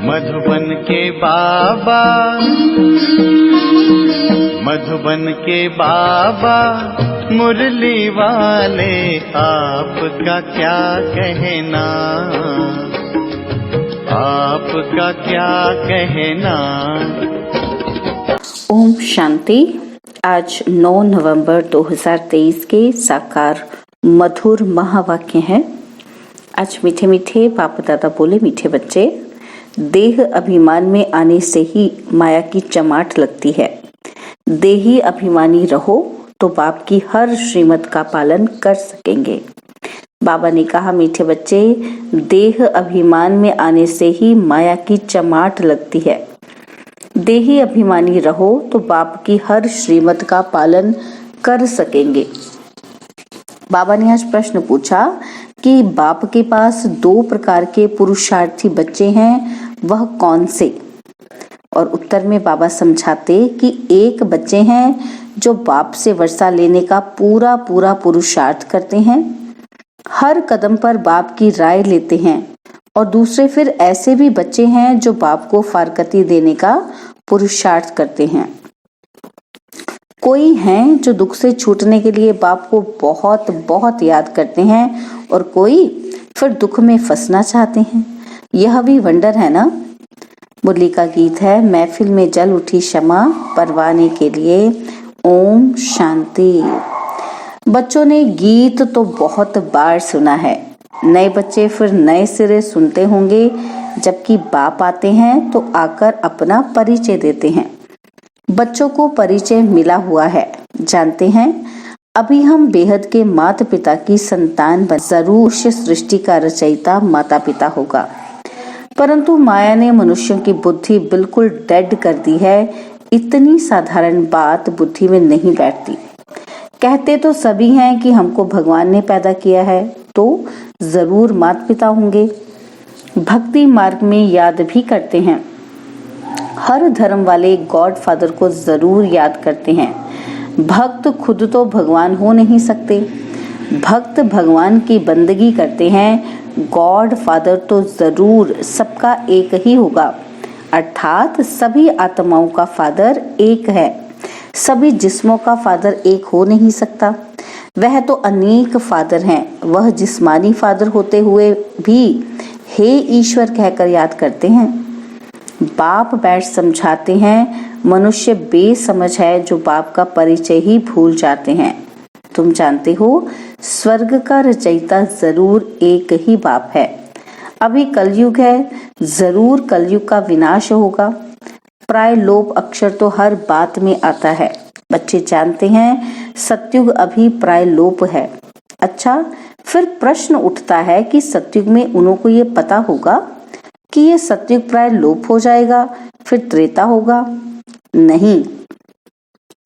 मधुबन के बाबा, मधुबन के बाबा मुरली वाले, आपका क्या कहना, आपका क्या कहना। ओम शांति। आज 9 नवंबर 2023 के साकार मधुर महावाक्य हैं। आज मीठे मीठे बाप दादा बोले, मीठे बच्चे, देह अभिमान में आने से ही माया की चमाट लगती है। देही अभिमानी रहो तो बाप की हर श्रीमत का पालन कर सकेंगे। बाबा ने कहा, मीठे बच्चे, देह अभिमान में आने से ही माया की चमाट लगती है। देही अभिमानी रहो तो बाप की हर श्रीमत का पालन कर सकेंगे। बाबा ने आज प्रश्न पूछा कि बाप के पास 2 प्रकार के पुरुषार्थी बच्चे हैं, वह कौन से? और उत्तर में बाबा समझाते कि एक बच्चे हैं जो बाप से वर्षा लेने का पूरा पूरा पुरुषार्थ करते हैं, हर कदम पर बाप की राय लेते हैं, और दूसरे फिर ऐसे भी बच्चे हैं जो बाप को फारकती देने का पुरुषार्थ करते हैं। कोई हैं जो दुख से छूटने के लिए बाप को बहुत बहुत याद करते हैं, और कोई फिर दुख में फंसना चाहते हैं। यह भी वंडर है ना। मुरली का गीत है, महफिल में जल उठी क्षमा परवाने के लिए। ओम शांति। बच्चों ने गीत तो बहुत बार सुना है, नए बच्चे फिर नए सिरे सुनते होंगे। जबकि बाप आते हैं तो आकर अपना परिचय देते हैं। बच्चों को परिचय मिला हुआ है, जानते हैं अभी हम बेहद के माता पिता की संतान बन, जरूर सृष्टि का रचयिता माता पिता होगा। परंतु माया ने मनुष्यों की बुद्धि बिल्कुल डेड कर दी है। इतनी साधारण बात बुद्धि में नहीं बैठती। कहते तो सभी हैं कि हमको भगवान ने पैदा किया है, तो जरूर माता पिता होंगे। भक्ति मार्ग में याद भी करते हैं। हर धर्म वाले गॉड फादर को जरूर याद करते हैं। भक्त खुद तो भगवान हो नहीं सकते। भक्त भगवान की बंदगी करते हैं। गॉड फादर तो जरूर सबका एक ही होगा, अर्थात सभी आत्माओं का फादर एक है। सभी जिस्मों का फादर एक हो नहीं सकता। वह तो अनेक फादर हैं। वह जिस्मानी फादर होते हुए भी हे ईश्वर कहकर याद करते हैं। बाप बैठ समझाते हैं, मनुष्य बेसमझ है जो बाप का परिचय ही भूल जाते हैं। तुम जानते हो, स्वर्ग का रचयिता जरूर एक ही बाप है। अभी कलयुग है, जरूर कलयुग का विनाश होगा। प्राय लोप अक्षर तो हर बात में आता है। बच्चे जानते हैं सतयुग अभी प्राय लोप है। अच्छा, फिर प्रश्न उठता है कि सतयुग में उन्हों को ये पता होगा कि ये सतयुग प्राय लोप हो जाएगा, फिर त्रेता होगा? नहीं,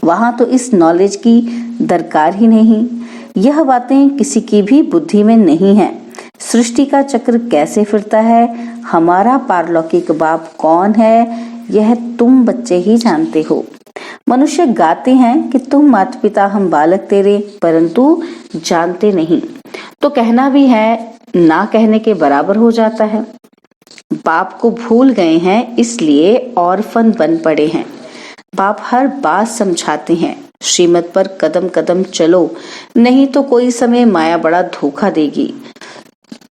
वहां तो इस नॉलेज की दरकार ही नहीं। यह बातें किसी की भी बुद्धि में नहीं है। सृष्टि का चक्र कैसे फिरता है, हमारा पारलौकिक बाप कौन है, यह तुम बच्चे ही जानते हो। मनुष्य गाते हैं कि तुम माता पिता हम बालक तेरे, परंतु जानते नहीं। तो कहना भी है, ना कहने के बराबर हो जाता है। बाप को भूल गए हैं, इसलिए ऑर्फन बन पड़े हैं। बाप हर बात समझाते हैं, श्रीमत पर कदम कदम चलो, नहीं तो कोई समय माया बड़ा धोखा देगी।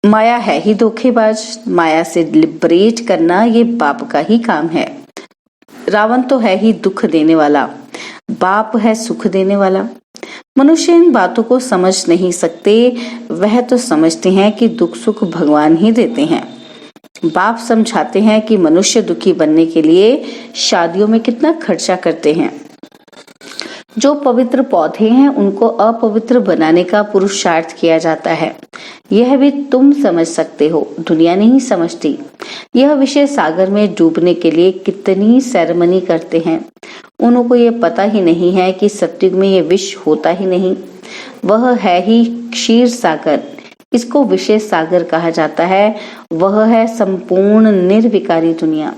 माया है ही धोखेबाज। माया से लिबरेट करना ये बाप का ही काम है। रावण तो है ही दुख देने वाला, बाप है सुख देने वाला। मनुष्य इन बातों को समझ नहीं सकते। वह तो समझते हैं कि दुख सुख भगवान ही देते हैं। बाप समझाते हैं कि मनुष्य दुखी बनने के लिए शादियों में कितना खर्चा करते हैं। जो पवित्र पौधे हैं उनको अपवित्र बनाने का पुरुषार्थ किया जाता है। यह भी तुम समझ सकते हो, दुनिया नहीं समझती। यह विषय सागर में डूबने के लिए कितनी सेरेमनी करते हैं। उनको ये पता ही नहीं है कि सतयुग में ये विष होता ही नहीं। वह है ही क्षीर सागर, इसको विषय सागर कहा जाता है। वह है संपूर्ण निर्विकारी दुनिया।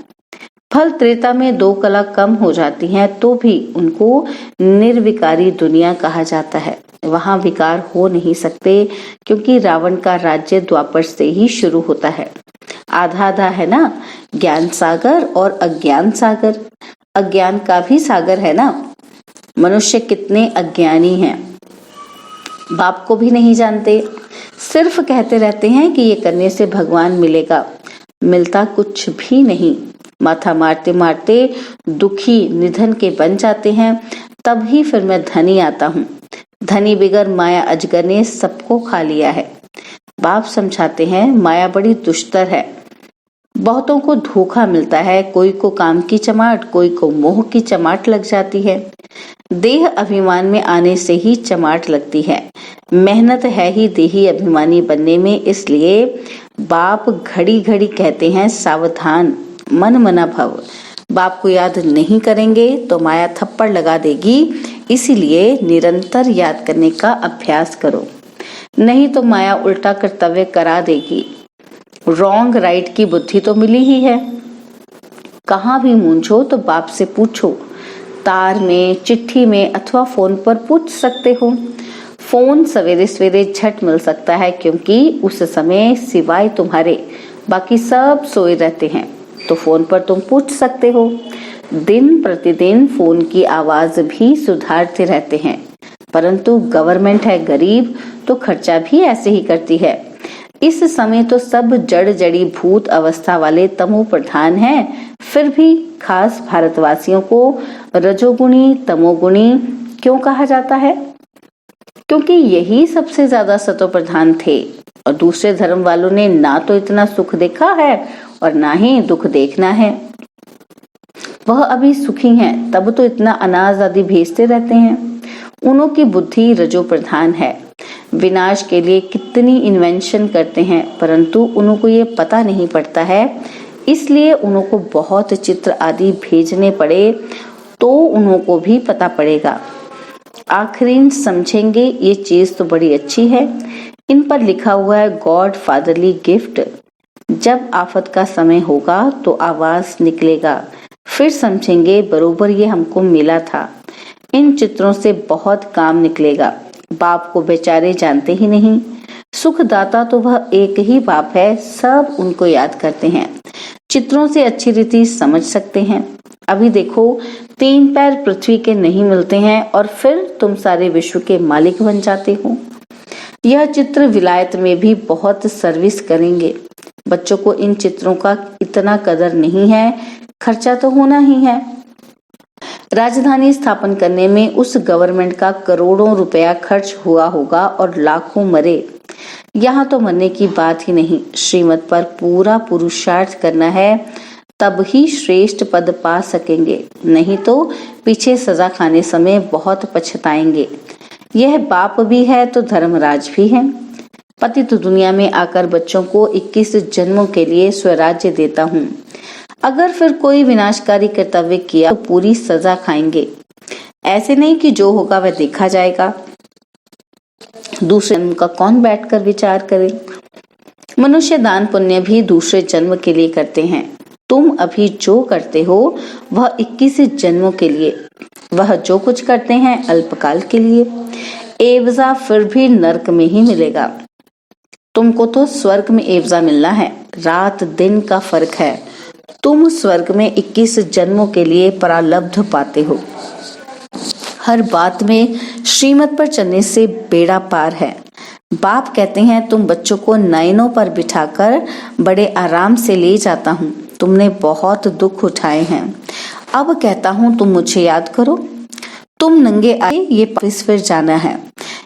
फल त्रेता में 2 कला कम हो जाती हैं तो भी उनको निर्विकारी दुनिया कहा जाता है। वहां विकार हो नहीं सकते, क्योंकि रावण का राज्य द्वापर से ही शुरू होता है। आधा आधा है ना, ज्ञान सागर और अज्ञान सागर। अज्ञान का भी सागर है ना। मनुष्य कितने अज्ञानी हैं, बाप को भी नहीं जानते, सिर्फ कहते रहते हैं कि ये करने से भगवान मिलेगा, मिलता कुछ भी नहीं। माथा मारते मारते दुखी निधन के बन जाते हैं, तब ही फिर मैं धनी आता हूँ। धनी बिगर माया अजगर ने सबको खा लिया है। बाप समझाते हैं माया बड़ी दुष्टर है, बहुतों को धोखा मिलता है, कोई को काम की चमाट, कोई को मोह की चमाट लग जाती है। देह अभिमान में आने से ही चमाट लगती है, मेहनत है ही देही अभिमानी बनने में। इसलिए बाप घड़ी घड़ी कहते हैं सावधान, मन मना भव। बाप को याद नहीं करेंगे तो माया थप्पड़ लगा देगी, इसीलिए निरंतर याद करने का अभ्यास करो, नहीं तो माया उल्टा कर्तव्य करा देगी। रॉन्ग राइट की बुद्धि तो मिली ही है। कहाँ भी मूंझो तो बाप से पूछो, तार में, चिट्ठी में अथवा फोन पर पूछ सकते हो। फोन सवेरे सवेरे झट मिल सकता है, क्योंकि उस समय सिवाय तुम्हारे बाकी सब सोए रहते हैं, तो फोन पर तुम पूछ सकते हो। दिन प्रतिदिन फोन की आवाज भी सुधारते रहते हैं, परंतु गवर्नमेंट है गरीब तो खर्चा भी ऐसे ही करती है। इस समय तो सब जड़ जड़ी भूत अवस्था वाले तमो प्रधान हैं, फिर भी खास भारतवासियों को रजोगुणी तमोगुणी क्यों कहा जाता है? क्योंकि यही सबसे ज्यादा सतो प्रधान थे, और दूसरे धर्म वालों ने ना तो इतना सुख देखा है और ना ही दुख देखना है। वह अभी सुखी हैं, तब तो इतना अनाज आदि भेजते रहते हैं। उन्हों की बुद्धि रजो प्रधान है, विनाश के लिए कितनी इन्वेंशन करते हैं, परंतु उन्हों को ये पता नहीं पड़ता है, इसलिए उन्हों को बहुत चित्र आदि भेजने पड़े तो उन्हों को भी पता पड़ेगा। आखिरीन समझेंगे ये चीज तो बड़ी अच्छी है। इन पर लिखा हुआ है गॉड फादरली गिफ्ट। जब आफत का समय होगा तो आवाज निकलेगा, फिर समझेंगे बरोबर ये हमको मिला था। इन चित्रों से बहुत काम निकलेगा। बाप को बेचारे जानते ही नहीं, सुखदाता तो वह एक ही बाप है, सब उनको याद करते हैं। चित्रों से अच्छी रीति समझ सकते हैं। अभी देखो 3 पैर पृथ्वी के नहीं मिलते हैं और फिर तुम सारे विश्व के मालिक बन जाते हो। यह चित्र विलायत में भी बहुत सर्विस करेंगे। बच्चों को इन चित्रों का इतना कदर नहीं है, खर्चा तो होना ही है। राजधानी स्थापन करने में उस गवर्नमेंट का करोड़ों रुपया खर्च हुआ होगा और लाखों मरे। यहाँ तो मरने की बात ही नहीं, श्रीमत पर पूरा पुरुषार्थ करना है, तब ही श्रेष्ठ पद पा सकेंगे, नहीं तो पीछे सजा खाने समय बहुत पछताएंगे। यह बाप भी है तो धर्मराज भी है। पति तो दुनिया में आकर बच्चों को 21 जन्मों के लिए स्वराज्य देता हूँ। अगर फिर कोई विनाशकारी कर्तव्य किया तो पूरी सजा खाएंगे। ऐसे नहीं कि जो होगा वह देखा जाएगा। दूसरे जन्म का कौन बैठकर विचार करे? मनुष्य दान पुण्य भी दूसरे जन्म के लिए करते हैं। तुम अभी जो करते हो वह 21 जन्मों के लिए, वह जो कुछ करते हैं अल्पकाल के लिए। एवजा फिर भी नरक में ही मिलेगा। तुमको तो स्वर्ग में एवजा मिलना है, रात दिन का फर्क है। तुम स्वर्ग में 21 जन्मों के लिए प्रारब्ध पाते हो। हर बात में श्रीमत पर चलने से बेड़ा पार है। बाप कहते हैं तुम बच्चों को नयनों पर बिठाकर बड़े आराम से ले जाता हूँ। तुमने बहुत दुख उठाए हैं, अब कहता हूँ तुम मुझे याद करो। तुम नंगे आए ये वापस फिर जाना है,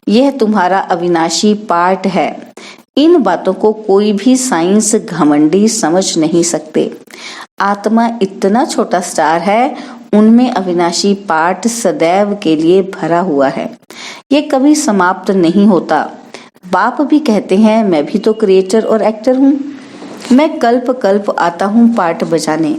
यह तुम्हारा अविनाशी पार्ट है। इन बातों को कोई भी साइंस घमंडी समझ नहीं सकते। आत्मा इतना छोटा स्टार है, उनमें अविनाशी पार्ट सदैव के लिए भरा हुआ है, ये कभी समाप्त नहीं होता। बाप भी कहते हैं मैं भी तो क्रिएटर और एक्टर हूँ, मैं कल्प कल्प आता हूँ पार्ट बजाने।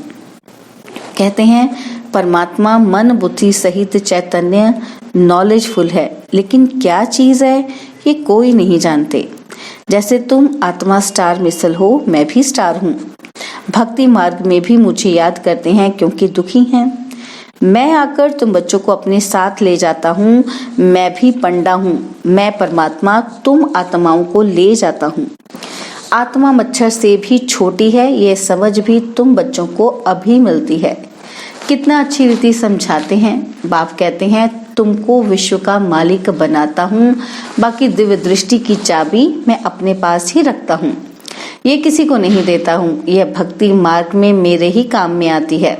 कहते हैं परमात्मा मन बुद्धि सहित चैतन्य नॉलेजफुल है, लेकिन क्या चीज है ये कोई नहीं जानते। जैसे तुम आत्मा स्टार मिसल हो, मैं भी स्टार हूँ। भक्ति मार्ग में भी मुझे याद करते हैं क्योंकि दुखी हैं। मैं आकर तुम बच्चों को अपने साथ ले जाता हूँ, मैं भी पंडा हूँ। मैं परमात्मा तुम आत्माओं को ले जाता हूँ। आत्मा मच्छर से भी छोटी है, ये समझ भी तुम बच्चों को अभी मिलती है। कितना अच्छी रीति समझाते हैं। बाप कहते हैं तुमको विश्व का मालिक बनाता हूँ, बाकी दिव्य दृष्टि की चाबी मैं अपने पास ही रखता हूँ, ये किसी को नहीं देता हूँ, यह भक्ति मार्ग में मेरे ही काम में आती है।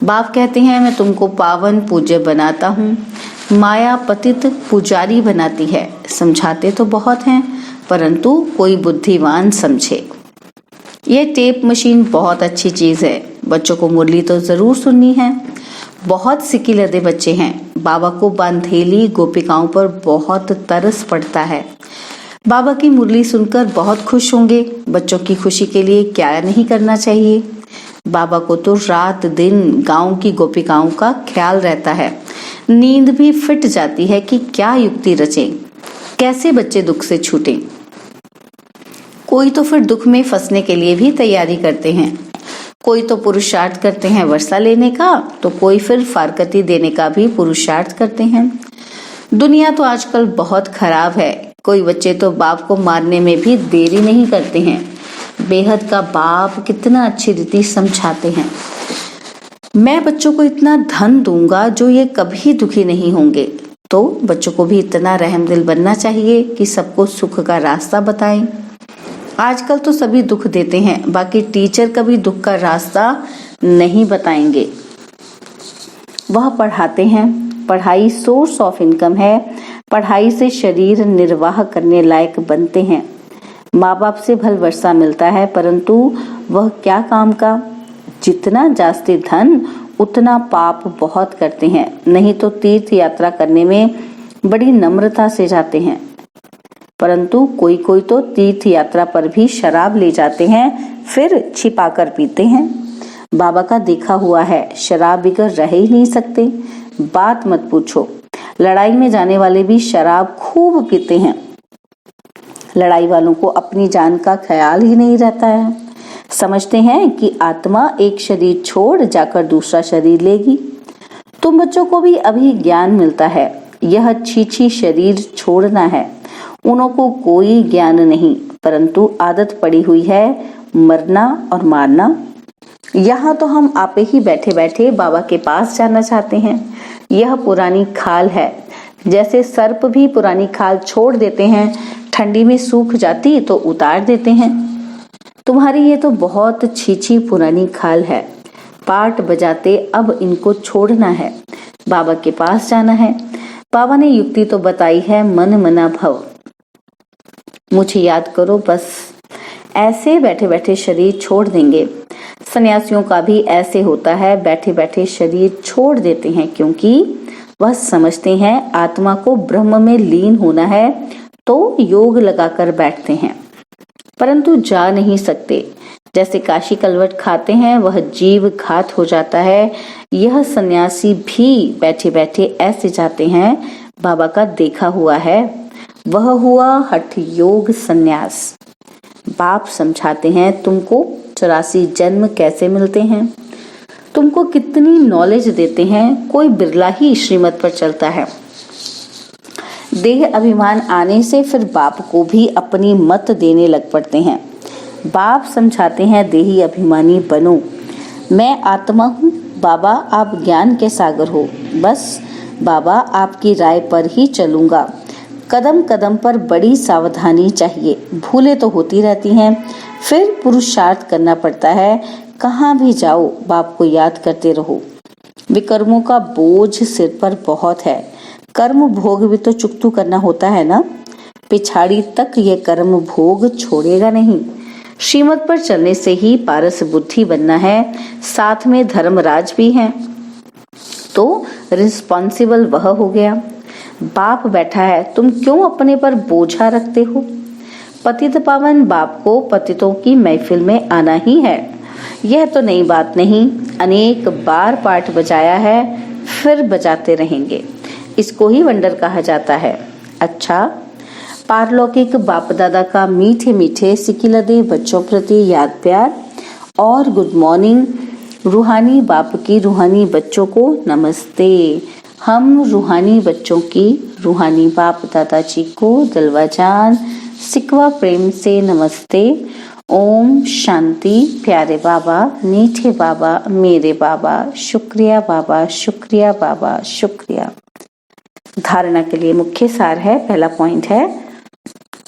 बाप कहते हैं मैं तुमको पावन पूज्य बनाता हूँ, माया पतित पुजारी बनाती है। समझाते तो बहुत हैं, परंतु कोई बुद्धिमान समझे। ये टेप मशीन बहुत अच्छी चीज है, बच्चों को मुरली तो जरूर सुननी है। बहुत सिकिलदे बच्चे हैं, बाबा को बांधेली गोपिकाओं पर बहुत तरस पड़ता है। बाबा की मुरली सुनकर बहुत खुश होंगे। बच्चों की खुशी के लिए क्या नहीं करना चाहिए। बाबा को तो रात दिन गांव की गोपिकाओं का ख्याल रहता है। नींद भी फिट जाती है कि क्या युक्ति रचे, कैसे बच्चे दुख से छूटें। कोई तो फिर दुख में फंसने के लिए भी तैयारी करते हैं। कोई तो पुरुषार्थ करते हैं वर्षा लेने का, तो कोई फिर फारकती देने का भी पुरुषार्थ करते हैं। दुनिया तो आजकल बहुत खराब है। कोई बच्चे तो बाप को मारने में भी देरी नहीं करते हैं। बेहद का बाप कितना अच्छी रीति समझाते हैं। मैं बच्चों को इतना धन दूंगा जो ये कभी दुखी नहीं होंगे। तो बच्चों को भी इतना रहमदिल बनना चाहिए कि सबको सुख का रास्ता बताएं। आजकल तो सभी दुख देते हैं, बाकी टीचर कभी दुख का रास्ता नहीं बताएंगे। वह पढ़ाते हैं, पढ़ाई सोर्स ऑफ इनकम है, पढ़ाई से शरीर निर्वाह करने लायक बनते हैं। माँ बाप से भल वर्षा मिलता है, परंतु वह क्या काम का। जितना जास्ती धन उतना पाप बहुत करते हैं। नहीं तो तीर्थ यात्रा करने में बड़ी नम्रता से जाते हैं, परंतु कोई कोई तो तीर्थ यात्रा पर भी शराब ले जाते हैं, फिर छिपाकर पीते हैं। बाबा का देखा हुआ है, शराब बिगर रह ही नहीं सकते। बात मत पूछो, लड़ाई में जाने वाले भी शराब खूब पीते हैं। लड़ाई वालों को अपनी जान का ख्याल ही नहीं रहता है। समझते हैं कि आत्मा एक शरीर छोड़ जाकर दूसरा शरीर लेगी। तुम बच्चों को भी अभी ज्ञान मिलता है, यह छीछी शरीर छोड़ना है। उन्हों को कोई ज्ञान नहीं, परंतु आदत पड़ी हुई है मरना और मारना। यहाँ तो हम आपे ही बैठे बैठे बाबा के पास जाना चाहते हैं। यह पुरानी खाल है, जैसे सर्प भी पुरानी खाल छोड़ देते हैं, ठंडी में सूख जाती तो उतार देते हैं। तुम्हारी ये तो बहुत छीछी पुरानी खाल है। पाट बजाते अब इनको छोड़ना है, बाबा के पास जाना है। बाबा ने युक्ति तो बताई है, मन मना भव, मुझे याद करो बस। ऐसे बैठे बैठे शरीर छोड़ देंगे। सन्यासियों का भी ऐसे होता है, बैठे बैठे शरीर छोड़ देते हैं, क्योंकि वह समझते हैं आत्मा को ब्रह्म में लीन होना है, तो योग लगाकर बैठते हैं, परंतु जा नहीं सकते। जैसे काशी कलवट खाते हैं, वह जीव घात हो जाता है। यह सन्यासी भी बैठे बैठे ऐसे जाते हैं। बाबा का देखा हुआ है, वह हुआ हठ योग संन्यास। बाप समझाते हैं तुमको 84 जन्म कैसे मिलते हैं, तुमको कितनी नॉलेज देते हैं। कोई बिरला ही श्रीमत पर चलता है। देह अभिमान आने से फिर बाप को भी अपनी मत देने लग पड़ते हैं। बाप समझाते हैं देही अभिमानी बनो, मैं आत्मा हूँ, बाबा आप ज्ञान के सागर हो, बस बाबा आपकी राय पर ही चलूंगा। कदम कदम पर बड़ी सावधानी चाहिए, भूलें तो होती रहती हैं, फिर पुरुषार्थ करना पड़ता है। कहाँ भी जाओ बाप को याद करते रहो। विकर्मों का बोझ सिर पर बहुत है, कर्म भोग भी तो चुकतू करना होता है ना। पिछाड़ी तक ये कर्म भोग छोड़ेगा नहीं। श्रीमत पर चलने से ही पारस बुद्धि बनना है, साथ में धर्मराज भी है, तो रिस्पॉन्सिबल वह हो गया। बाप बैठा है, तुम क्यों अपने पर बोझा रखते हो। पतित पावन बाप को पतितों की महफिल में आना ही है। यह तो नई बात नहीं, अनेक बार पाठ बजाया है, फिर बजाते रहेंगे। इसको ही वंडर कहा जाता है। अच्छा, पारलौकिक बाप दादा का मीठे मीठे सिकिलदे बच्चों प्रति याद प्यार और गुड मॉर्निंग। रूहानी बाप की रूहानी बच्चों को नमस्ते। हम रूहानी बच्चों की रूहानी बाप दादाजी को दिलवा जान सिकवा प्रेम से नमस्ते। ओम शांति। प्यारे बाबा, मीठे बाबा, मेरे बाबा, शुक्रिया बाबा, शुक्रिया बाबा, शुक्रिया। धारणा के लिए मुख्य सार है, पहला पॉइंट है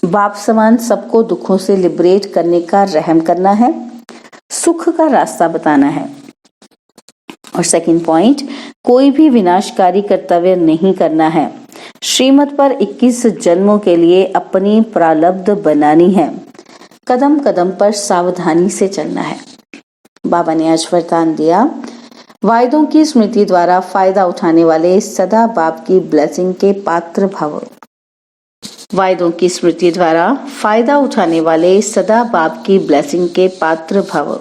बाप समान सबको दुखों से लिबरेट करने का रहम करना है, सुख का रास्ता बताना है। और सेकंड पॉइंट, कोई भी विनाशकारी कर्तव्य नहीं करना है, श्रीमत पर 21 जन्मों के लिए अपनी प्रारब्ध बनानी है, कदम कदम पर सावधानी से चलना है। बाबा ने आज वरदान दिया, वायदों की स्मृति द्वारा फायदा उठाने वाले सदा बाप की ब्लेसिंग के पात्र भव। वायदों की स्मृति द्वारा फायदा उठाने वाले सदा बाप की ब्लेसिंग के पात्र भव।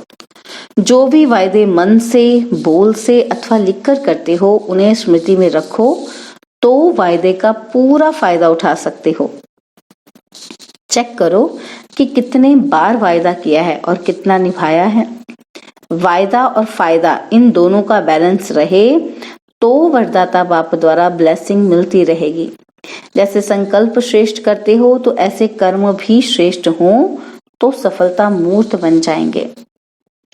जो भी वायदे मन से, बोल से अथवा लिखकर करते हो, उन्हें स्मृति में रखो तो वायदे का पूरा फायदा उठा सकते हो। चेक करो कि कितने बार वायदा किया है और कितना निभाया है। वायदा और फायदा इन दोनों का बैलेंस रहे तो वरदाता बाप द्वारा ब्लेसिंग मिलती रहेगी। जैसे संकल्प श्रेष्ठ करते हो तो ऐसे कर्म भी श्रेष्ठ हों तो सफलता मूर्त बन जाएंगे।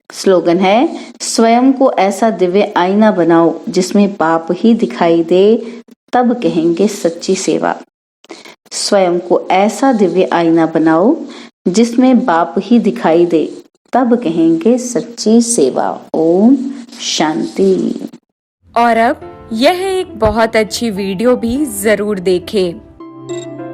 स्लोगन है, स्वयं को ऐसा दिव्य आईना बनाओ जिसमें बाप ही दिखाई दे, तब कहेंगे सच्ची सेवा। स्वयं को ऐसा दिव्य आईना बनाओ जिसमें बाप ही दिखाई दे, तब कहेंगे सच्ची सेवा। ओम शांति। और अब यह एक बहुत अच्छी वीडियो भी जरूर देखें।